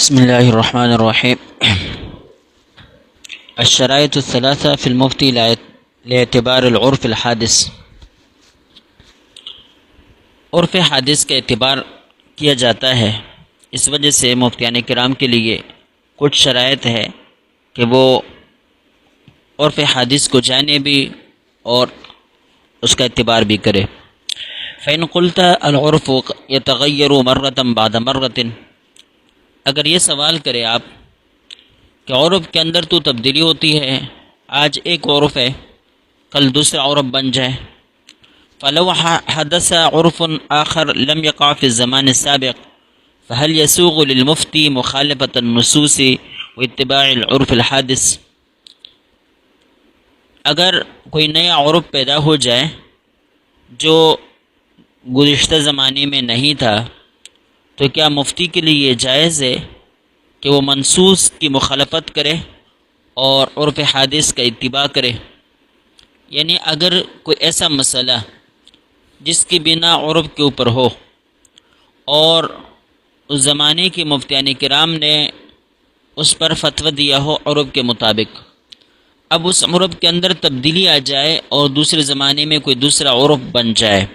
بسم اللہ الرحمن الرحیم۔ الشرائط الثلاثہ فی المفتی لاعتبار العرف الحادث۔ عرف حادث کا اعتبار کیا جاتا ہے، اس وجہ سے مفتیان کرام کے لیے کچھ شرائط ہے کہ وہ عرف حادث کو جانے بھی اور اس کا اعتبار بھی کرے۔ فإن قلت العرف يتغير مرة بعد مرة، اگر یہ سوال کرے آپ کہ عرف کے اندر تو تبدیلی ہوتی ہے، آج ایک عرف ہے کل دوسرا عرف بن جائے، فلو حدث عرف آخر لم يقع في الزمان السابق فهل يسوغ للمفتي مخالفة النصوص واتباع العرف الحادث؟ اگر کوئی نیا عرف پیدا ہو جائے جو گزشتہ زمانے میں نہیں تھا، تو کیا مفتی کے لیے یہ جائز ہے کہ وہ منصوص کی مخالفت کرے اور عرف حادث کا اتباع کرے؟ یعنی اگر کوئی ایسا مسئلہ جس کی بنا عرف کے اوپر ہو اور اس زمانے کے مفتیان کرام نے اس پر فتویٰ دیا ہو عرف کے مطابق، اب اس عرف کے اندر تبدیلی آ جائے اور دوسرے زمانے میں کوئی دوسرا عرف بن جائے،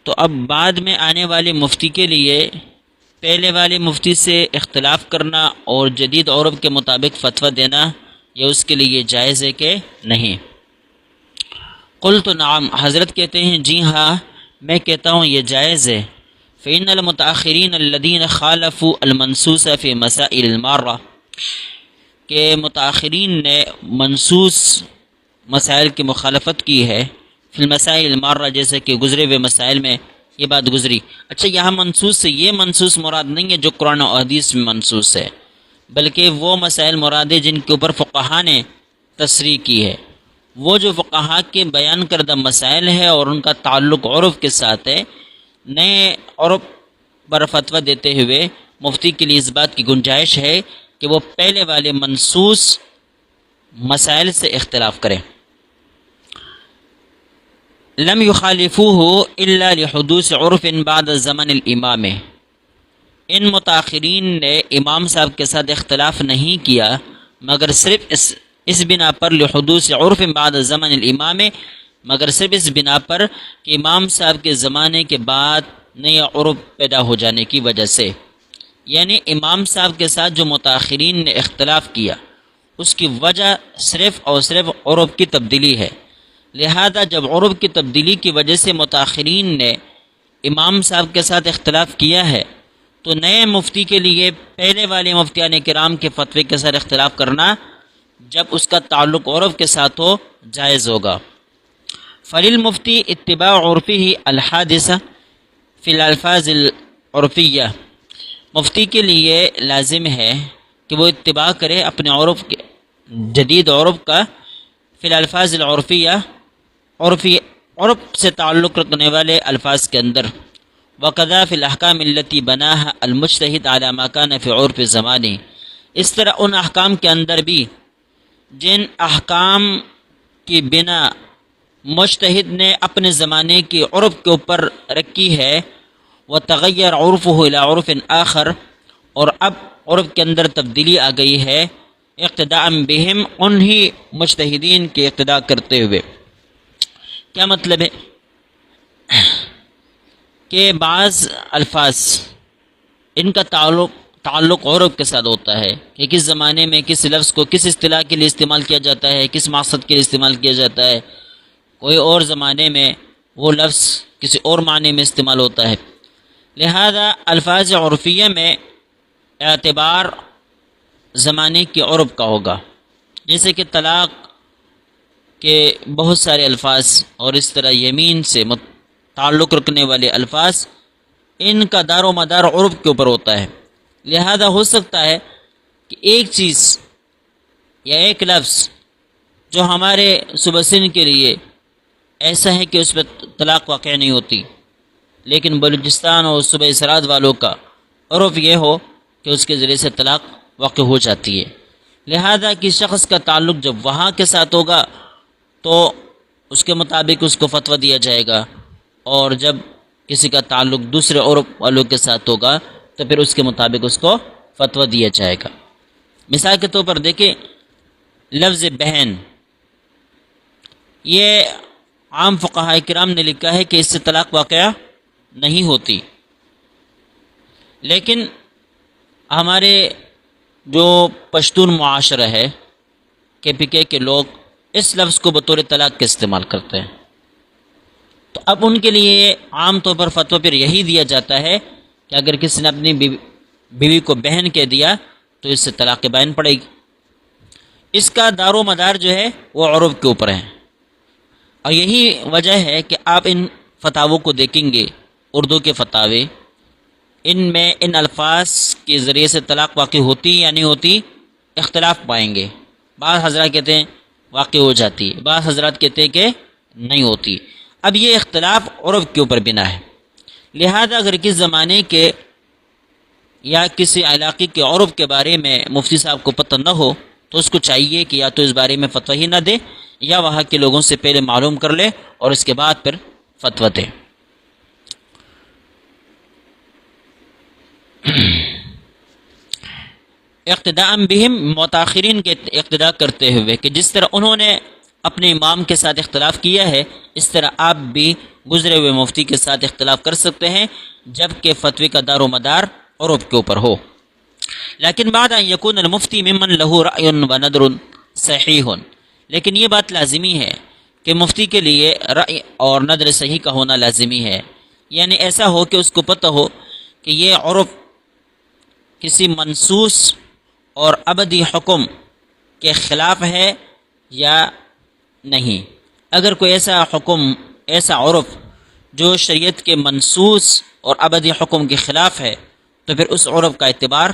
تو اب بعد میں آنے والے مفتی کے لیے پہلے والے مفتی سے اختلاف کرنا اور جدید عرف کے مطابق فتویٰ دینا یہ اس کے لیے جائز ہے کہ نہیں؟ قلت نعم، حضرت کہتے ہیں جی ہاں میں کہتا ہوں یہ جائز ہے۔ فإن المتأخرین الذین خالفوا المنصوص فی مسائل المارہ، کہ متأخرین نے منصوص مسائل کی مخالفت کی ہے، فی المسائل المارہ جیسے کہ گزرے ہوئے مسائل میں یہ بات گزری۔ اچھا، یہاں منصوص سے یہ منصوص مراد نہیں ہے جو قرآن و حدیث میں منصوص ہے، بلکہ وہ مسائل مراد ہے جن کے اوپر فقہا نے تصریح کی ہے، وہ جو فقہا کے بیان کردہ مسائل ہے اور ان کا تعلق عرف کے ساتھ ہے۔ نئے عرف پر فتویٰ دیتے ہوئے مفتی کے لیے اس بات کی گنجائش ہے کہ وہ پہلے والے منصوص مسائل سے اختلاف کریں۔ لم يخالفوه الا لحدوث عرف بعد زمن الامام، ان متاخرین نے امام صاحب کے ساتھ اختلاف نہیں کیا مگر صرف اس بنا پر، لحدوث عرف بعد زمن الامام، مگر صرف اس بنا پر کہ امام صاحب کے زمانے کے بعد نیا عرف پیدا ہو جانے کی وجہ سے۔ یعنی امام صاحب کے ساتھ جو متاخرین نے اختلاف کیا اس کی وجہ صرف اور صرف عرف کی تبدیلی ہے، لہذا جب عرف کی تبدیلی کی وجہ سے متاخرین نے امام صاحب کے ساتھ اختلاف کیا ہے، تو نئے مفتی کے لیے پہلے والے مفتیان کرام کے فتوے کے ساتھ اختلاف کرنا جب اس کا تعلق عرف کے ساتھ ہو جائز ہوگا۔ فللمفتی اتباع عرفہ الحادث فی الالفاظ العرفیہ، مفتی کے لیے لازم ہے کہ وہ اتباع کرے اپنے عرف کے جدید عرف کا، فی الالفاظ العرفیہ، عرف سے تعلق رکھنے والے الفاظ کے اندر، وقضا فی الاحکام التی بناها المجتہد علی ما کان فی عرف زمانے، اس طرح ان احکام کے اندر بھی جن احکام کی بنا مجتہد نے اپنے زمانے کے عرف کے اوپر رکھی ہے، وتغیر عرفہ الی عرف آخر، اور اب عرف کے اندر تبدیلی آ گئی ہے، اقتداء بہم، انہی مجتہدین کے اقتداء کرتے ہوئے۔ کیا مطلب ہے کہ بعض الفاظ ان کا تعلق عرف کے ساتھ ہوتا ہے کہ کس زمانے میں کس لفظ کو کس اصطلاح کے لیے استعمال کیا جاتا ہے، کس مقصد کے لیے استعمال کیا جاتا ہے، کوئی اور زمانے میں وہ لفظ کسی اور معنی میں استعمال ہوتا ہے، لہذا الفاظ عرفیہ میں اعتبار زمانے کے عرف کا ہوگا، جیسے کہ طلاق کے بہت سارے الفاظ اور اس طرح یمین سے تعلق رکھنے والے الفاظ، ان کا دار و مدار عرف کے اوپر ہوتا ہے، لہذا ہو سکتا ہے کہ ایک چیز یا ایک لفظ جو ہمارے صوبہ سندھ کے لیے ایسا ہے کہ اس پہ طلاق واقع نہیں ہوتی، لیکن بلوچستان اور صوبہ سرحد والوں کا عرف یہ ہو کہ اس کے ذریعے سے طلاق واقع ہو جاتی ہے، لہذا کسی شخص کا تعلق جب وہاں کے ساتھ ہوگا تو اس کے مطابق اس کو فتویٰ دیا جائے گا، اور جب کسی کا تعلق دوسرے عرف والوں کے ساتھ ہوگا تو پھر اس کے مطابق اس کو فتویٰ دیا جائے گا۔ مثال کے طور پر دیکھیں لفظ بہن، یہ عام فقہاء کرام نے لکھا ہے کہ اس سے طلاق واقعہ نہیں ہوتی، لیکن ہمارے جو پشتون معاشرہ ہے KPK کے لوگ اس لفظ کو بطور طلاق کے استعمال کرتے ہیں، تو اب ان کے لیے عام طور پر فتویٰ پھر یہی دیا جاتا ہے کہ اگر کسی نے اپنی بیوی کو بہن کہہ دیا تو اس سے طلاق بائن پڑے گی۔ اس کا دار و مدار جو ہے وہ عرف کے اوپر ہے، اور یہی وجہ ہے کہ آپ ان فتاووں کو دیکھیں گے، اردو کے فتاوے، ان میں ان الفاظ کے ذریعے سے طلاق واقع ہوتی یا نہیں ہوتی اختلاف پائیں گے۔ بعض حضرات کہتے ہیں واقع ہو جاتی، بعض حضرات کہتے ہیں کہ نہیں ہوتی۔ اب یہ اختلاف عرف کے اوپر بنا ہے، لہذا اگر کس زمانے کے یا کسی علاقے کے عرف کے بارے میں مفتی صاحب کو پتہ نہ ہو تو اس کو چاہیے کہ یا تو اس بارے میں فتویٰ ہی نہ دے یا وہاں کے لوگوں سے پہلے معلوم کر لے اور اس کے بعد پھر فتویٰ دے۔ اقتداء بہم، متاخرین کے اقتداء کرتے ہوئے کہ جس طرح انہوں نے اپنے امام کے ساتھ اختلاف کیا ہے اس طرح آپ بھی گزرے ہوئے مفتی کے ساتھ اختلاف کر سکتے ہیں جب کہ فتوی کا دار و مدار عرف کے اوپر ہو۔ لیکن بعد ان یکون المفتی ممن لہ رأی و نظر صحیح، لیکن یہ بات لازمی ہے کہ مفتی کے لیے رأی اور نظر صحیح کا ہونا لازمی ہے، یعنی ایسا ہو کہ اس کو پتہ ہو کہ یہ عرف کسی منسوس اور ابدی حکم کے خلاف ہے یا نہیں۔ اگر کوئی ایسا حکم، ایسا عرف جو شریعت کے منسوس اور ابدی حکم کے خلاف ہے تو پھر اس عرف کا اعتبار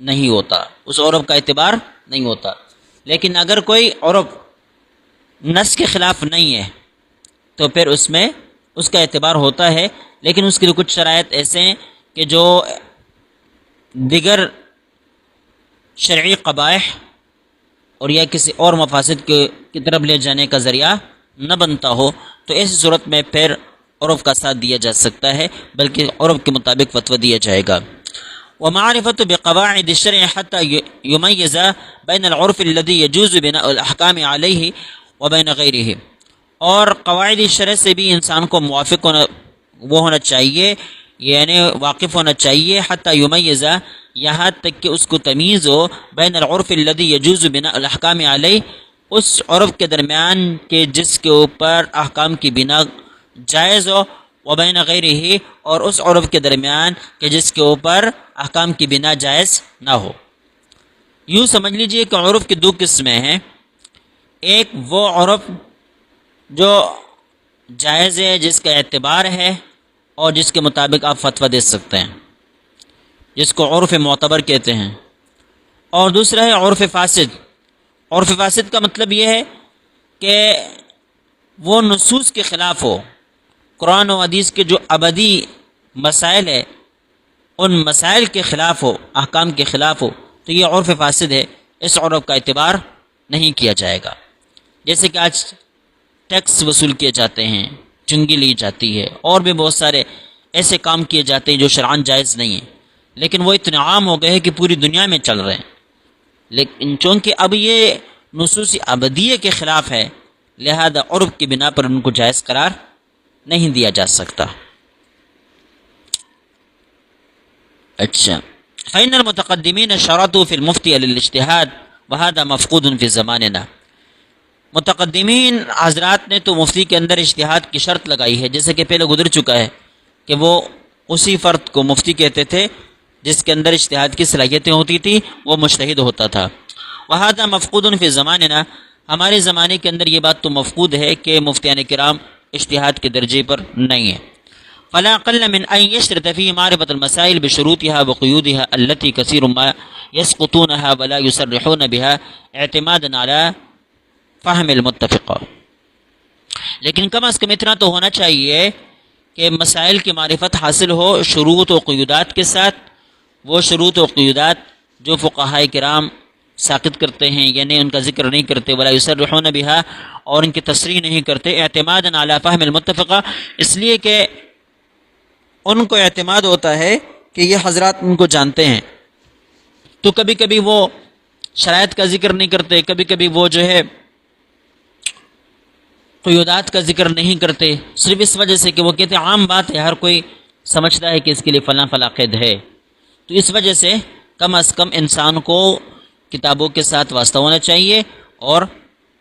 نہیں ہوتا، اس عرف کا اعتبار نہیں ہوتا۔ لیکن اگر کوئی عرف نص کے خلاف نہیں ہے تو پھر اس میں اس کا اعتبار ہوتا ہے، لیکن اس کے لیے کچھ شرائط ایسے ہیں کہ جو دیگر شرعی قبائح اور یا کسی اور مفاسد کی طرف لے جانے کا ذریعہ نہ بنتا ہو تو ایسی صورت میں پھر عرف کا ساتھ دیا جا سکتا ہے، بلکہ عرف کے مطابق فتویٰ دیا جائے گا۔ ومعرفة بقواعد الشرع حتى يميز بين العرف الذي يجوز بناء الأحكام عليه وبين غيره، اور قواعد شرع سے بھی انسان کو موافق ہونا چاہیے، یعنی واقف ہونا چاہیے، حتى يميز، یہاں تک کہ اس کو تمیز ہو، بین العرف الذي يجوز بناء الاحکام علیہ، اس عرف کے درمیان کہ جس کے اوپر احکام کی بنا جائز ہو، وبین غیرہ، اور اس عرف کے درمیان کہ جس کے اوپر احکام کی بنا جائز نہ ہو۔ یوں سمجھ لیجئے کہ عرف کی دو قسمیں ہیں، ایک وہ عرف جو جائز ہے، جس کا اعتبار ہے اور جس کے مطابق آپ فتویٰ دے سکتے ہیں، جس کو عرف معتبر کہتے ہیں، اور دوسرا ہے عرف فاسد۔ عرف فاسد کا مطلب یہ ہے کہ وہ نصوص کے خلاف ہو، قرآن و حدیث کے جو ابدی مسائل ہے ان مسائل کے خلاف ہو، احکام کے خلاف ہو، تو یہ عرف فاسد ہے، اس عرف کا اعتبار نہیں کیا جائے گا۔ جیسے کہ آج ٹیکس وصول کیے جاتے ہیں، چنگی لی جاتی ہے، اور بھی بہت سارے ایسے کام کیے جاتے ہیں جو شرعاً جائز نہیں ہیں، لیکن وہ اتنے عام ہو گئے ہیں کہ پوری دنیا میں چل رہے ہیں، لیکن چونکہ اب یہ نصوص ابدیہ کے خلاف ہے لہذا عرف کی بنا پر ان کو جائز قرار نہیں دیا جا سکتا۔ اچھا، فإن المتقدمین شرطوا في المفتي للاجتهاد وهذا مفقود في زماننا۔ متقدمین حضرات نے تو مفتی کے اندر اجتہاد کی شرط لگائی ہے، جیسے کہ پہلے گزر چکا ہے کہ وہ اسی فرد کو مفتی کہتے تھے جس کے اندر اجتہاد کی صلاحیتیں ہوتی تھی، وہ مجتہد ہوتا تھا۔ وهذا مفقود في زماننا، ہمارے زمانے کے اندر یہ بات تو مفقود ہے کہ مفتیان کرام اجتہاد کے درجے پر نہیں ہیں۔ فلا قل من ان يشترط فيه معرفة المسائل بشروطها وقيودها التي كثير ما يسقطونها ولا يصرحون بها اعتمادا على فهم المتفق۔ لیکن کم از کم اتنا تو ہونا چاہیے کہ مسائل کی معرفت حاصل ہو شروط و قیودات کے ساتھ، وہ شروط و قیودات جو فقہاء کرام ساقط کرتے ہیں، یعنی ان کا ذکر نہیں کرتے، ولا یصرحون بها، اور ان کی تصریح نہیں کرتے، اعتمادا علی فهم المتفق، اس لیے کہ ان کو اعتماد ہوتا ہے کہ یہ حضرات ان کو جانتے ہیں، تو کبھی کبھی وہ شرائط کا ذکر نہیں کرتے، کبھی کبھی وہ جو ہے قیودات کا ذکر نہیں کرتے، صرف اس وجہ سے کہ وہ کہتے ہیں عام بات ہے، ہر کوئی سمجھتا ہے کہ اس کے لیے فلاں فلاں قید ہے۔ تو اس وجہ سے کم از کم انسان کو کتابوں کے ساتھ واسطہ ہونا چاہیے اور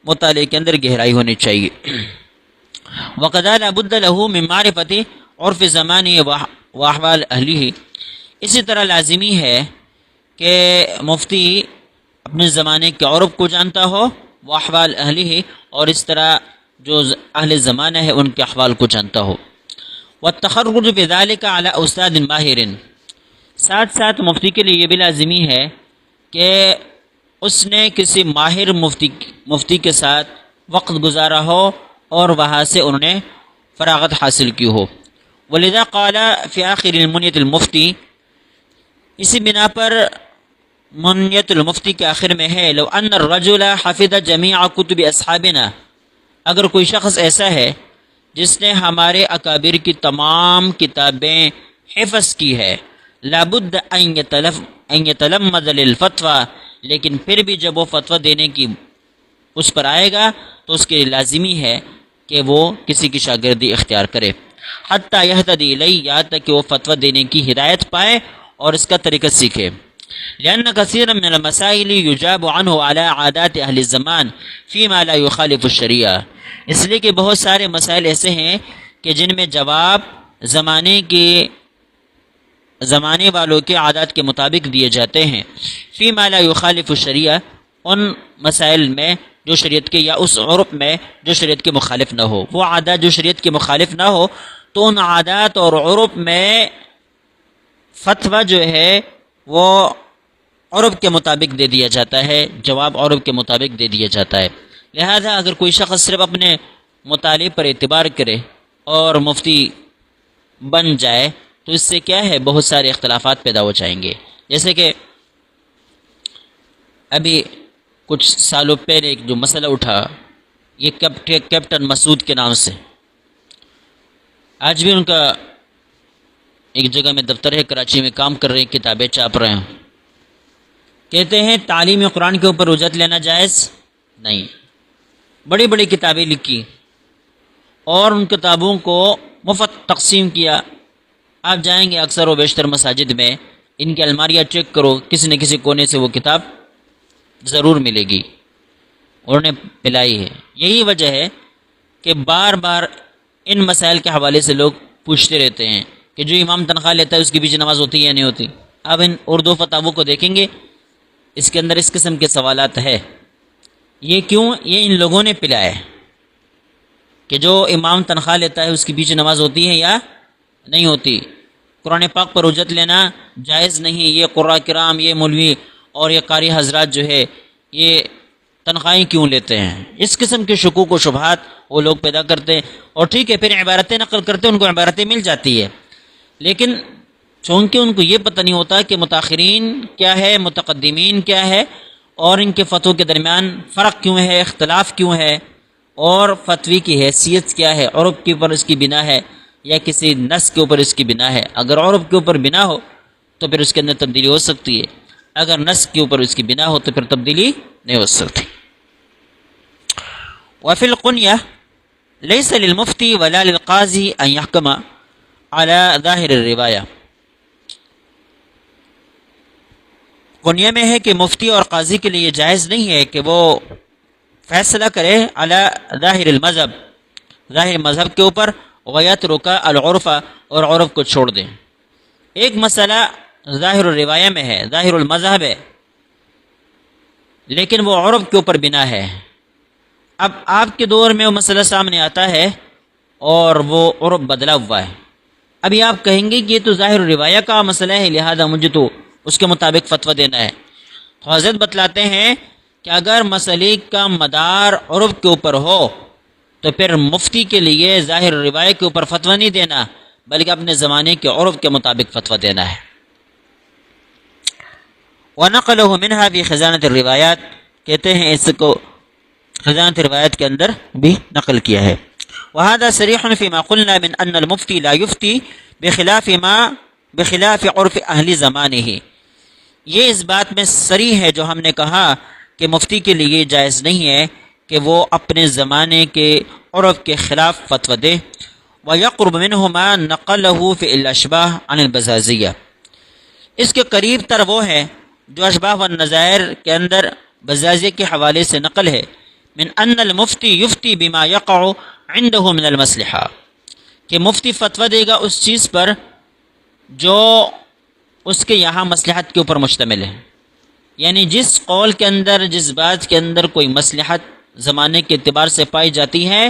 مطالعے کے اندر گہرائی ہونی چاہیے۔ وَقَدْ لَا بُدَّ لَهُ مِنْ مَعْرِفَةِ عُرْفِ زَمَانِهِ وَأَحْوَالِ أَهْلِهِ، اسی طرح لازمی ہے کہ مفتی اپنے زمانے کے عرب کو جانتا ہو، وَأَحْوَالِ أَهْلِهِ، اور اس طرح جو اہل زمانہ ہے ان کے احوال کو جانتا ہو۔ وَالتَّخَرُّجُ بِذَلِكَ عَلَى أُسْتَاذٍ مَاهِرٍ، ساتھ ساتھ مفتی کے لیے یہ بھی لازمی ہے کہ اس نے کسی ماہر مفتی کے ساتھ وقت گزارا ہو اور وہاں سے انہوں نے فراغت حاصل کی ہو۔ وَلِذَا قَالَ فِي آخِرِ الْمُنْيَةِ الْمُفْتِي، اسی بنا پر منیت المفتی کے آخر میں ہے لو ان الرجل حفظ جمیع کتب اصحابنا، اگر کوئی شخص ایسا ہے جس نے ہمارے اکابر کی تمام کتابیں حفظ کی ہے، لابد ان یتلمذ للفتوی، لیکن پھر بھی جب وہ فتویٰ دینے کی اس پر آئے گا تو اس کے لیے لازمی ہے کہ وہ کسی کی شاگردی اختیار کرے، حتی یہتدی الیہ، یہاں تک کہ وہ فتویٰ دینے کی ہدایت پائے اور اس کا طریقہ سیکھے۔ لأن كثيرا من المسائل يجاب عنه على عادات اہل الزمان فيما لا يخالف الشریعہ، اس لیے کہ بہت سارے مسائل ایسے ہیں کہ جن میں جواب زمانے والوں کے عادات کے مطابق دیے جاتے ہیں، فيما لا يخالف الشریعہ، ان مسائل میں جو شریعت کے یا اس عرف میں جو شریعت کے مخالف نہ ہو، وہ عادات جو شریعت کے مخالف نہ ہو تو ان عادات اور عرف میں فتویٰ جو ہے وہ عرب کے مطابق دے دیا جاتا ہے، جواب عرب کے مطابق دے دیا جاتا ہے۔ لہذا اگر کوئی شخص صرف اپنے مطالعے پر اعتبار کرے اور مفتی بن جائے تو اس سے کیا ہے، بہت سارے اختلافات پیدا ہو جائیں گے۔ جیسے کہ ابھی کچھ سالوں پہلے ایک جو مسئلہ اٹھا، یہ کیپٹن مسعود کے نام سے، آج بھی ان کا ایک جگہ میں دفتر ہے کراچی میں، کام کر رہے ہیں، کتابیں چھاپ رہے ہیں، کہتے ہیں تعلیم قرآن کے اوپر اجرت لینا جائز نہیں، بڑی بڑی کتابیں لکھی اور ان کتابوں کو مفت تقسیم کیا۔ آپ جائیں گے اکثر و بیشتر مساجد میں، ان کی الماریاں چیک کرو، کسی نہ کسی کونے سے وہ کتاب ضرور ملے گی، انہوں نے پلائی ہے۔ یہی وجہ ہے کہ بار بار ان مسائل کے حوالے سے لوگ پوچھتے رہتے ہیں کہ جو امام تنخواہ لیتا ہے اس کے پیچھے نماز ہوتی ہے یا نہیں ہوتی۔ اب ان اردو فتاووں کو دیکھیں گے، اس کے اندر اس قسم کے سوالات ہے۔ یہ کیوں؟ یہ ان لوگوں نے پلایا ہے کہ جو امام تنخواہ لیتا ہے اس کے پیچھے نماز ہوتی ہے یا نہیں ہوتی، قرآن پاک پر اجرت لینا جائز نہیں، یہ قراء کرام، یہ مولوی اور یہ قاری حضرات جو ہے یہ تنخواہیں کیوں لیتے ہیں، اس قسم کے شکوک و شبہات وہ لوگ پیدا کرتے ہیں۔ اور ٹھیک ہے، پھر عبارتیں نقل کرتے ہیں، ان کو عبارتیں مل جاتی ہے، لیکن چونکہ ان کو یہ پتہ نہیں ہوتا کہ متاخرین کیا ہے، متقدمین کیا ہے، اور ان کے فتووں کے درمیان فرق کیوں ہے، اختلاف کیوں ہے، اور فتوی کی حیثیت کیا ہے، عرب کے اوپر اس کی بنا ہے یا کسی نص کے اوپر اس کی بنا ہے۔ اگر عرب کے اوپر بنا ہو تو پھر اس کے اندر تبدیلی ہو سکتی ہے، اگر نص کے اوپر اس کی بنا ہو تو پھر تبدیلی نہیں ہو سکتی۔ وفي القنية ليس للمفتي ولا للقاضي أن يحكم على ظاهر الرواية، قنیہ میں ہے کہ مفتی اور قاضی کے لیے جائز نہیں ہے کہ وہ فیصلہ کرے علی ظاہر المذہب، ظاہر مذہب کے اوپر، ویترک العرف، اور عرف کو چھوڑ دیں۔ ایک مسئلہ ظاہر الروایہ میں ہے، ظاہر المذہب ہے، لیکن وہ عرف کے اوپر بنا ہے۔ اب آپ کے دور میں وہ مسئلہ سامنے آتا ہے اور وہ عرف بدلا ہوا ہے، ابھی آپ کہیں گے کہ یہ تو ظاہر الروایہ کا مسئلہ ہے، لہذا مجھے تو اس کے مطابق فتویٰ دینا ہے۔ تو حضرت بتلاتے ہیں کہ اگر مسئلے کا مدار عرف کے اوپر ہو تو پھر مفتی کے لیے ظاہر روایت کے اوپر فتویٰ نہیں دینا، بلکہ اپنے زمانے کے عرف کے مطابق فتویٰ دینا ہے۔ وَنَقَلَهُ مِنْهَا فِي خزانة الروایات، کہتے ہیں اس کو خزانة الروایات کے اندر بھی نقل کیا ہے۔ وهذا صریح فيما قلنا من ان المفتی لا يفتي بخلاف عرف اہل زمانه، یہ اس بات میں صریح ہے جو ہم نے کہا کہ مفتی کے لیے جائز نہیں ہے کہ وہ اپنے زمانے کے عرف کے خلاف فتویٰ دے. وَيَقْرُبُ مِنْهُ مَا نَقَلَهُ فِي الْأَشْبَاهِ عَنِ الْبَزَازِيَّةِ، اس کے قریب تر وہ ہے جو اشباہ و نظائر کے اندر بزازیہ کے حوالے سے نقل ہے، من ان المفتی یفتی بما یقع عنده من المصلحہ، کہ مفتی فتویٰ دے گا اس چیز پر جو اس کے یہاں مصلحت کے اوپر مشتمل ہے. یعنی جس قول کے اندر، جس بات کے اندر کوئی مصلحت زمانے کے اعتبار سے پائی جاتی ہے،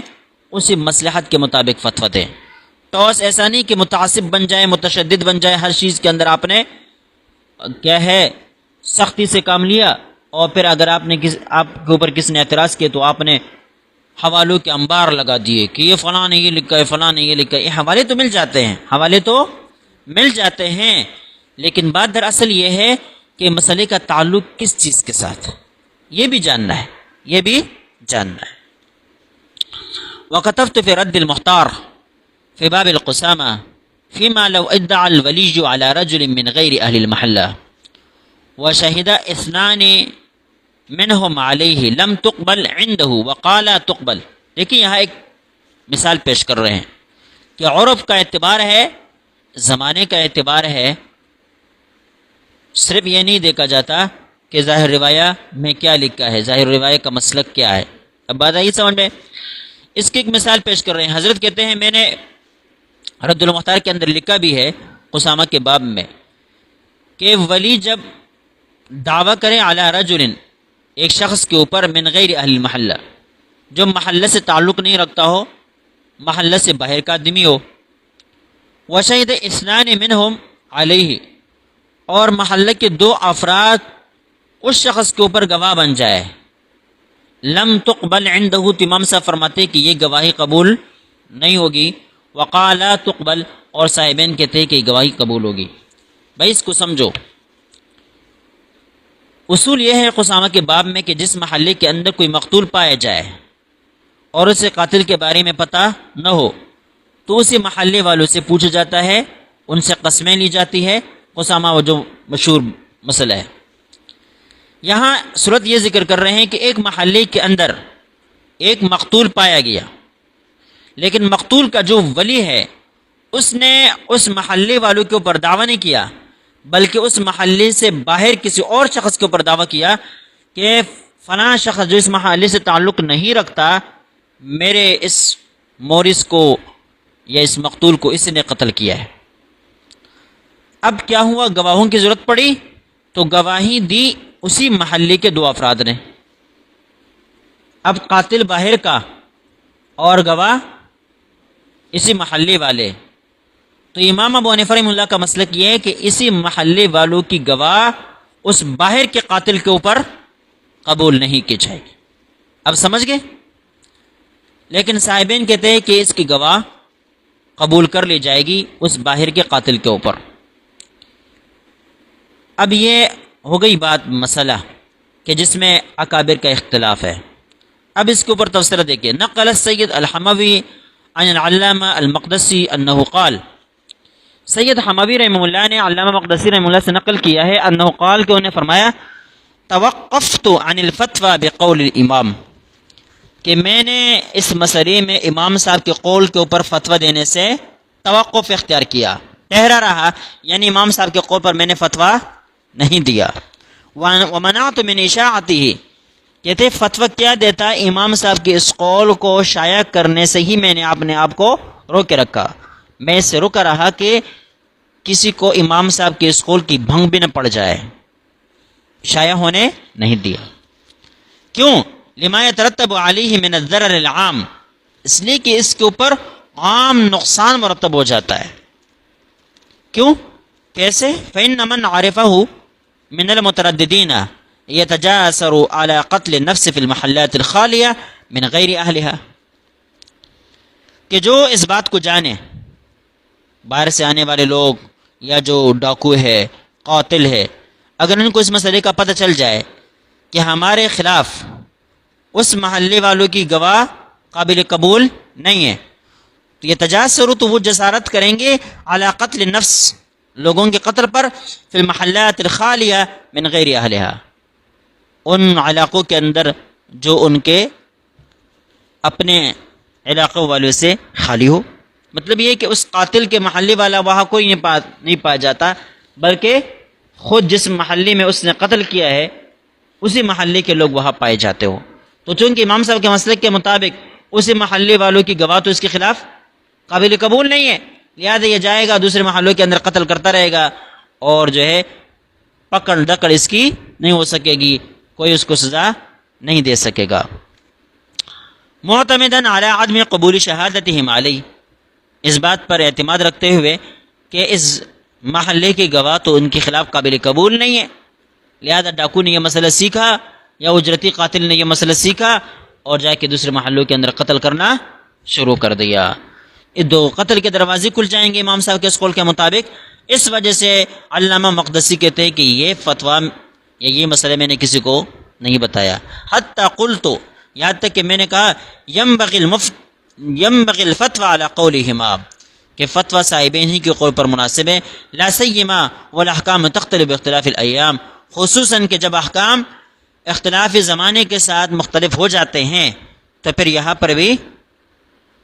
اسی مصلحت کے مطابق فتویٰ دیں. ٹاس ایسا نہیں کہ متعصب بن جائے، متشدد بن جائے، ہر چیز کے اندر آپ نے کیا ہے سختی سے کام لیا، اور پھر اگر آپ کے اوپر کسی نے اعتراض کیا تو آپ نے حوالوں کے انبار لگا دیے کہ یہ فلاں نے یہ لکھا ہے، فلاں نے یہ لکھا ہے. یہ حوالے تو مل جاتے ہیں، حوالے تو مل جاتے ہیں، لیکن بات دراصل یہ ہے کہ مسئلے کا تعلق کس چیز کے ساتھ، یہ بھی جاننا ہے، یہ بھی جاننا ہے. وَكَتَبْتُ فِي رَدِّ الْمُخْتَارِ فِي بَابِ الْقُسَامَةِ فِيمَا لَوْ ادَّعَى الْوَلِيُّ عَلَى رَجُلٍ مِّنْ غَيْرِ أَهْلِ الْمَحَلَّةِ وشهد اثنان منهم علیہ لم تقبل عنده وقال تقبل. دیکھیں یہاں ایک مثال پیش کر رہے ہیں کہ عرف کا اعتبار ہے، زمانے کا اعتبار ہے، صرف یہ نہیں دیکھا جاتا کہ ظاہر روایہ میں کیا لکھا ہے، ظاہر روایہ کا مسلک کیا ہے. اب بات آئی سمجھ میں؟ اس کی ایک مثال پیش کر رہے ہیں. حضرت کہتے ہیں میں نے رد المختار کے اندر لکھا بھی ہے قسامہ کے باب میں کہ ولی جب دعویٰ کرے علی رجل، ایک شخص کے اوپر، من غیر اہل المحلہ، جو محلہ سے تعلق نہیں رکھتا ہو، محلہ سے باہر کا آدمی ہو، وشہد اثنان منہم علیہ، اور محلہ کے دو افراد اس شخص کے اوپر گواہ بن جائے، لم تقبل عنہ، امام صاحب فرماتے کہ یہ گواہی قبول نہیں ہوگی. وقال لا تقبل، اور صاحبین کہتے ہیں کہ یہ گواہی قبول ہوگی. بھائی اس کو سمجھو، اصول یہ ہے قسامہ کے باب میں کہ جس محلے کے اندر کوئی مقتول پایا جائے اور اسے قاتل کے بارے میں پتہ نہ ہو تو اسی محلے والوں سے پوچھا جاتا ہے، ان سے قسمیں لی جاتی ہے. قسامہ وہ جو مشہور مسئلہ ہے. یہاں صورت یہ ذکر کر رہے ہیں کہ ایک محلے کے اندر ایک مقتول پایا گیا، لیکن مقتول کا جو ولی ہے اس نے اس محلے والوں کے اوپر دعویٰ نہیں کیا، بلکہ اس محلے سے باہر کسی اور شخص کے اوپر دعویٰ کیا کہ فلاں شخص جو اس محلے سے تعلق نہیں رکھتا، میرے اس مورث کو یا اس مقتول کو اس نے قتل کیا ہے. اب کیا ہوا؟ گواہوں کی ضرورت پڑی تو گواہی دی اسی محلے کے دو افراد نے. اب قاتل باہر کا اور گواہ اسی محلے والے، تو امام ابو حنیفہ رحمہ اللہ کا مسلک یہ ہے کہ اسی محلے والوں کی گواہ اس باہر کے قاتل کے اوپر قبول نہیں کی جائے گی. اب سمجھ گئے؟ لیکن صاحبین کہتے ہیں کہ اس کی گواہ قبول کر لی جائے گی اس باہر کے قاتل کے اوپر. اب یہ ہو گئی بات مسئلہ کہ جس میں اکابر کا اختلاف ہے. اب اس کے اوپر تفسیر دیکھیں. نقل السید الحموی عن العلامہ المقدسی انہ قال، سید حموی رحمہ اللہ نے علامہ مقدسی رحمہ اللہ سے نقل کیا ہے، انہ قال کہ انہوں نے فرمایا، توقفت عن الفتوى بقول الامام، کہ میں نے اس مسئلے میں امام صاحب کے قول کے اوپر فتویٰ دینے سے توقف اختیار کیا، ٹھہرا رہا، یعنی امام صاحب کے قول پر میں نے فتویٰ نہیں دیا. ومنعت من اشاعته، کہتے فتویٰ کیا دیتا، امام صاحب کے اس قول کو شائع کرنے سے ہی میں نے اپنے آپ کو روکے رکھا، میں اس سے رکا رہا کہ کسی کو امام صاحب کے اس قول کی بھنگ بھی نہ پڑ جائے، شائع ہونے نہیں دیا. کیوں؟ لما يترتب علیہ من الضرر العام، اس لیے کہ اس کے اوپر عام نقصان مرتب ہو جاتا ہے. کیوں؟ کیسے؟ فإن من عرفه من المترددین یتجاسر على قتل النفس في المحلات الخالیہ من غیر اہلها، کہ جو اس بات کو جانے، باہر سے آنے والے لوگ یا جو ڈاکو ہے، قاتل ہے، اگر ان کو اس مسئلے کا پتہ چل جائے کہ ہمارے خلاف اس محلے والوں کی گواہ قابل قبول نہیں ہے، تو یہ تجاسر، تو وہ جسارت کریں گے علی قتل النفس، لوگوں کے قتل پر فی المحلات الخالیہ من غیر اہلہا، ان علاقوں کے اندر جو ان کے اپنے علاقوں والوں سے خالی ہو. مطلب یہ کہ اس قاتل کے محلے والا وہاں کوئی نہیں پایا جاتا، بلکہ خود جس محلے میں اس نے قتل کیا ہے اسی محلے کے لوگ وہاں پائے جاتے ہو. تو چونکہ امام صاحب کے مسلک کے مطابق اسی محلے والوں کی گواہ تو اس کے خلاف قابل قبول نہیں ہے، لہذا یہ جائے گا دوسرے محلوں کے اندر قتل کرتا رہے گا اور جو ہے پکڑ دکڑ اس کی نہیں ہو سکے گی، کوئی اس کو سزا نہیں دے سکے گا. معتمداً علی عدم قبول شہادتہم علیہ، اس بات پر اعتماد رکھتے ہوئے کہ اس محلے کی گواہ تو ان کے خلاف قابل قبول نہیں ہے، لہذا ڈاکو نے یہ مسئلہ سیکھا یا اجرتی قاتل نے یہ مسئلہ سیکھا اور جا کے دوسرے محلوں کے اندر قتل کرنا شروع کر دیا. دو قتل کے دروازے کھل جائیں گے امام صاحب کے اس قول کے مطابق. اس وجہ سے علامہ مقدسی کہتے ہیں کہ یہ فتویٰ یا یہ مسئلہ میں نے کسی کو نہیں بتایا. حتی قلت، یہاں تک کہ میں نے کہا ینبغی الفتوى علی قولہما، کہ فتویٰ صاحبین ہی کے قول پر مناسب ہے. لا سیما والاحکام تختلف باختلاف الایام، خصوصاً کہ جب احکام اختلاف زمانے کے ساتھ مختلف ہو جاتے ہیں تو پھر یہاں پر بھی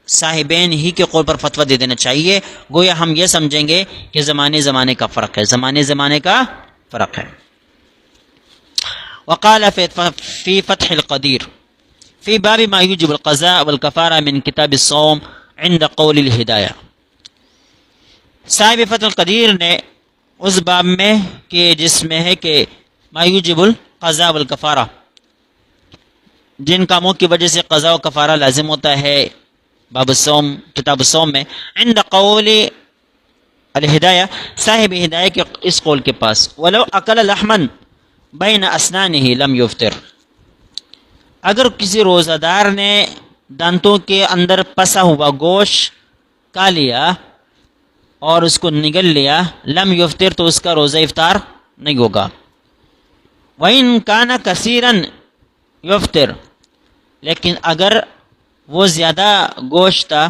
صاحبین ہی کے قول پر فتویٰ دے دینا چاہیے. گویا ہم یہ سمجھیں گے کہ زمانے کا فرق ہے، زمانے کا فرق ہے. وقال فی فتح القدیر فی باب ما یوجب القضاء والکفارہ من کتاب الصوم عند قول الہدایہ، صاحب فتح القدیر نے اس باب میں کہ جس میں ہے کہ ما یوجب القضاء والکفارہ، جن کاموں کی وجہ سے قضاء و کفارہ لازم ہوتا ہے، باب الصوم کتاب الصوم میں، عند قول الہدایہ، صاحب ہدایہ کے اس قول کے پاس، ولو اکل لحما بین اسنانہ لم یفطر، اگر کسی روزہ دار نے دانتوں کے اندر پسا ہوا گوشت کھا لیا اور اس کو نگل لیا، لم یفطر، تو اس کا روزہ افطار نہیں ہوگا. وَإِن كَانَ كَثِيرًا یفطر، لیکن اگر وہ زیادہ گوشت تھا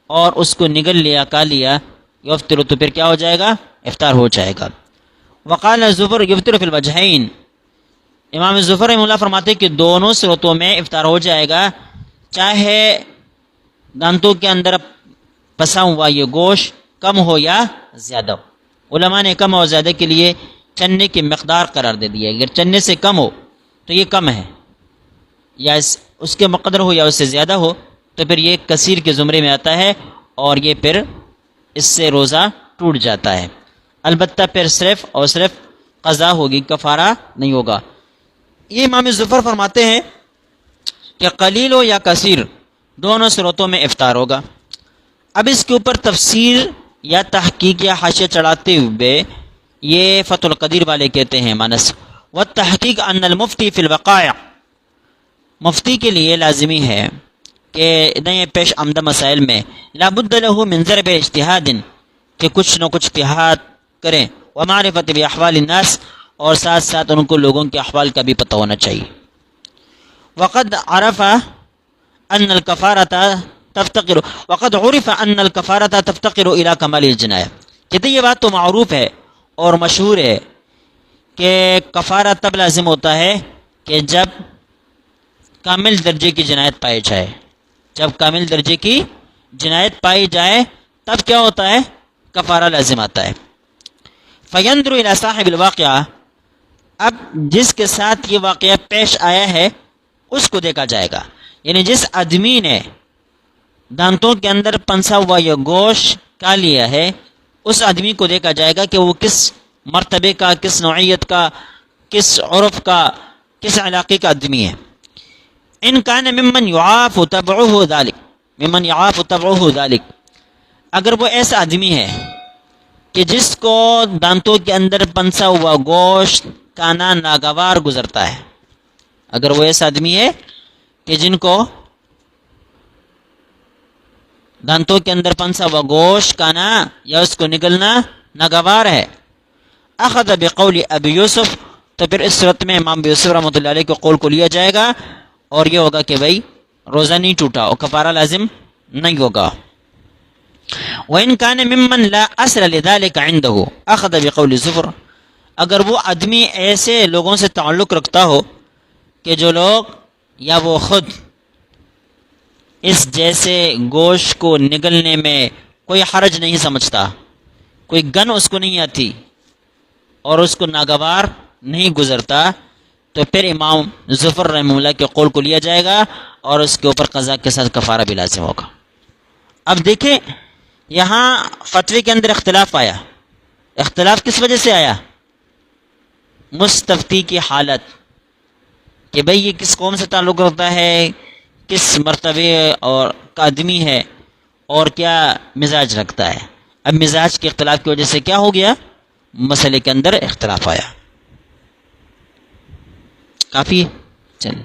اور اس کو نگل لیا کھا لیا، یفطر، تو پھر کیا ہو جائے گا؟ افطار ہو جائے گا. وقال زفر یفطر فی الوجہین، امام ظفر رحمہ اللہ فرماتے کہ دونوں صورتوں میں افطار ہو جائے گا، چاہے دانتوں کے اندر پسا ہوا یہ گوشت کم ہو یا زیادہ ہو. علماء نے کم اور زیادہ کے لیے چنے کی مقدار قرار دے دی ہے. اگر چنے سے کم ہو تو یہ کم ہے، یا اس کے مقدر ہو یا اس سے زیادہ ہو تو پھر یہ کثیر کے زمرے میں آتا ہے اور یہ پھر اس سے روزہ ٹوٹ جاتا ہے. البتہ پھر صرف اور صرف قضا ہوگی، کفارہ نہیں ہوگا. یہ امام ظفر فرماتے ہیں کہ قلیل ہو یا کثیر دونوں صورتوں میں افطار ہوگا. اب اس کے اوپر تفسیر یا تحقیق یا حاشیہ چڑھاتے ہوئے یہ فتح القدیر والے کہتے ہیں مانس والتحقیق ان المفتی فی الوقائع، مفتی کے لیے لازمی ہے کہ نئے پیش آمدہ مسائل میں لابد لہ من ضرب اجتہاد، کہ کچھ نہ کچھ اجتہاد کریں، ومعرفت باحوال الناس، اور ساتھ ساتھ ان کو لوگوں کے احوال کا بھی پتہ ہونا چاہیے. وقد عرف ان الکفارۃ تفتقر الى کمال الجنایہ، کہتے یہ بات تو معروف ہے اور مشہور ہے کہ کفارہ تب لازم ہوتا ہے کہ جب کامل درجے کی جنایت پائی جائے. جب کامل درجے کی جنایت پائی جائے تب کیا ہوتا ہے؟ کفارہ لازم آتا ہے. فینظر الی صاحب الواقعہ، اب جس کے ساتھ یہ واقعہ پیش آیا ہے اس کو دیکھا جائے گا. یعنی جس آدمی نے دانتوں کے اندر پنسا ہوا یہ گوشت کھا لیا ہے اس آدمی کو دیکھا جائے گا کہ وہ کس مرتبے کا، کس نوعیت کا، کس عرف کا، کس علاقے کا آدمی ہے. ان کان ممن یعاف تبعہ ذلک، اگر وہ ایسا آدمی ہے کہ جس کو دانتوں کے اندر پنسا ہوا گوشت کھانا ناگوار گزرتا ہے، اگر وہ ایسا آدمی ہے کہ جن کو دانتوں کے اندر پنسا ہوا گوشت کھانا یا اس کو نگلنا ناگوار ہے، اخذ بقول ابی یوسف، تو پھر اس صورت میں امام ابی یوسف رحمۃ اللہ علیہ کے قول کو لیا جائے گا اور یہ ہوگا کہ بھائی روزہ نہیں ٹوٹا اور کفارہ لازم نہیں ہوگا. وَإِنْ كَانَ مِمَّنْ لَا أَصْلَ لِذَلِكَ عِنْدَهُ أَخَذَ بِقَوْلِ زُفْرٍ، اگر وہ آدمی ایسے لوگوں سے تعلق رکھتا ہو کہ جو لوگ یا وہ خود اس جیسے گوشت کو نگلنے میں کوئی حرج نہیں سمجھتا، کوئی گن اس کو نہیں آتی اور اس کو ناگوار نہیں گزرتا، تو پھر امام ظفر رحمہ اللہ کے قول کو لیا جائے گا اور اس کے اوپر قضا کے ساتھ کفارہ بھی لازم ہوگا۔ اب دیکھیں یہاں فتوی کے اندر اختلاف آیا، اختلاف کس وجہ سے آیا؟ مستفتی کی حالت کہ بھئی یہ کس قوم سے تعلق رکھتا ہے، کس مرتبے اور کا آدمی ہے اور کیا مزاج رکھتا ہے۔ اب مزاج کے اختلاف کی وجہ سے کیا ہو گیا؟ مسئلے کے اندر اختلاف آیا۔ کافی چل